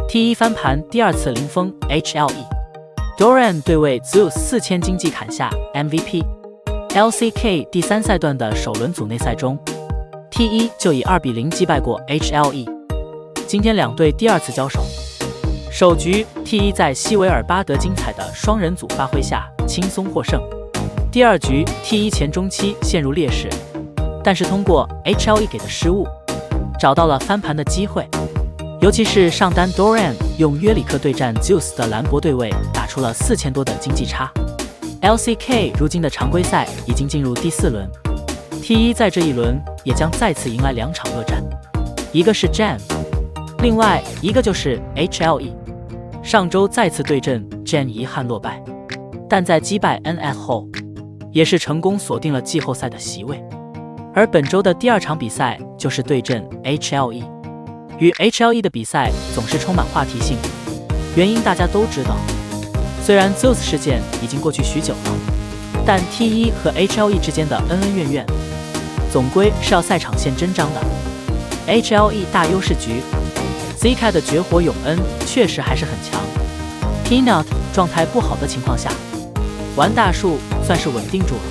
T1 翻盘第二次零封 HLE，Doran 对位 Zeus 4000经济砍下 MVP。LCK 第3赛段的首轮组内赛中 ，T1 就以2比0击败过 HLE。今天两队第二次交手，首局 T1 在西维尔巴德精彩的双人组发挥下轻松获胜。第二局 T1 前中期陷入劣势，但是通过 HLE 给的失误，找到了翻盘的机会。尤其是上单 Doran 用约里克对战 Zeus 的兰博对位，打出了4000多的经济差。LCK 如今的常规赛已经进入第4轮 ，T1 在这一轮也将再次迎来2场恶战，一个是 Jam， 另外一个就是 HLE。上周再次对阵 Jam 遗憾落败，但在击败 NS 后，也是成功锁定了季后赛的席位。而本周的第2场比赛就是对阵 HLE。与 HLE 的比赛总是充满话题性，原因大家都知道。虽然 Zeus 事件已经过去许久了，但 T1 和 HLE 之间的恩恩怨怨，总归是要赛场现真章的。HLE 大优势局 ，Zika 的绝活永恩确实还是很强。Peanut 状态不好的情况下，玩大树算是稳定住了，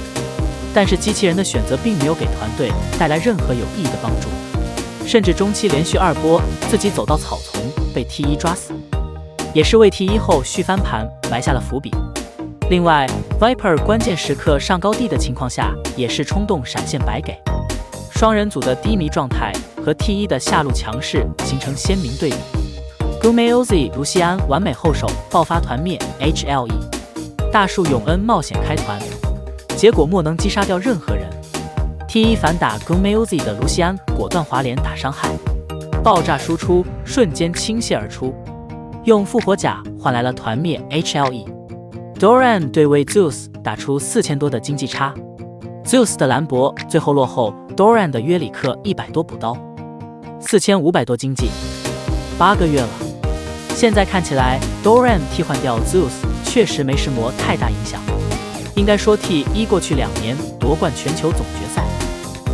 但是机器人的选择并没有给团队带来任何有意义的帮助。甚至中期连续2波自己走到草丛被 T1 抓死，也是为 T1 后续翻盘埋下了伏笔。另外 Viper 关键时刻上高地的情况下也是冲动闪现白给，双人组的低迷状态和 T1 的下路强势形成鲜明对比。Gumeoz 卢锡安完美后手爆发团灭 HLE， 大树永恩冒险开团，结果莫能击杀掉任何人。T1 反打 Gumeoz 的卢锡安果断滑连打伤害，爆炸输出瞬间倾泻而出，用复活甲换来了团灭 HLE。Doran 对位 Zeus 打出4000多的经济差 ，Zeus 的兰博最后落后 Doran 的约里克100多补刀，4500多经济，8个月了。现在看起来 Doran 替换掉 Zeus 确实没什么太大影响。应该说 T1 过去2年夺冠全球总决赛，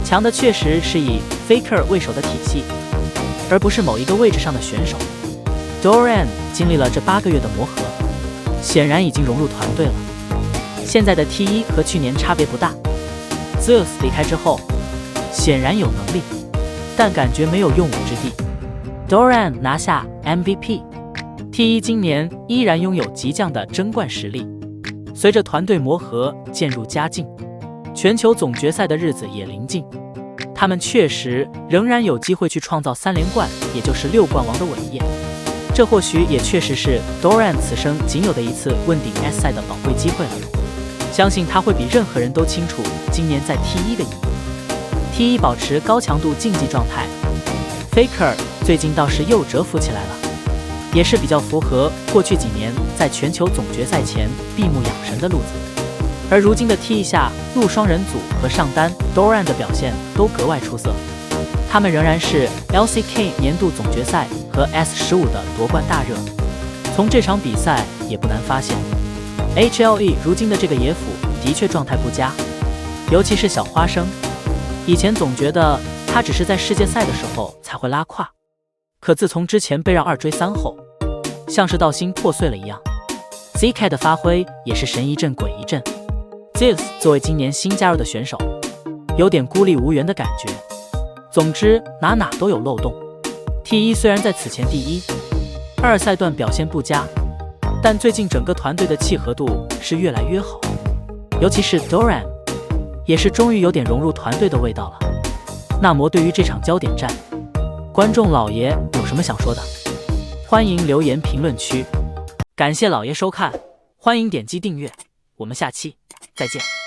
强的确实是以 Faker 为首的体系，而不是某一个位置上的选手。Doran 经历了这8个月的磨合，显然已经融入团队了。现在的 T1 和去年差别不大。Zeus 离开之后，显然有能力，但感觉没有用武之地。Doran 拿下 MVP，T1 今年依然拥有极强的争冠实力。随着团队磨合渐入佳境，全球总决赛的日子也临近，他们确实仍然有机会去创造3连冠，也就是6冠王的伟业。这或许也确实是 Doran 此生仅有的一次问鼎 S 赛的宝贵机会了。相信他会比任何人都清楚今年在 T1 的意义。T1 保持高强度竞技状态 ，Faker 最近倒是又蛰伏起来了。也是比较符合过去几年在全球总决赛前闭目养神的路子，而如今的 T1 下陆双人组和上单 Doran 的表现都格外出色，他们仍然是 LCK 年度总决赛和 S15 的夺冠大热。从这场比赛也不难发现 ，HLE 如今的这个野辅的确状态不佳，尤其是小花生，以前总觉得他只是在世界赛的时候才会拉胯。可自从之前被让2追3后，像是道心破碎了一样。Zika 的发挥也是神一阵鬼一阵。Zeus 作为今年新加入的选手，有点孤立无援的感觉。总之哪都有漏洞。T1 虽然在此前第1、2赛段表现不佳，但最近整个团队的契合度是越来越好，尤其是 Doran 也是终于有点融入团队的味道了。那么对于这场焦点战，观众老爷有什么想说的？欢迎留言评论区。感谢老爷收看，欢迎点击订阅，我们下期再见。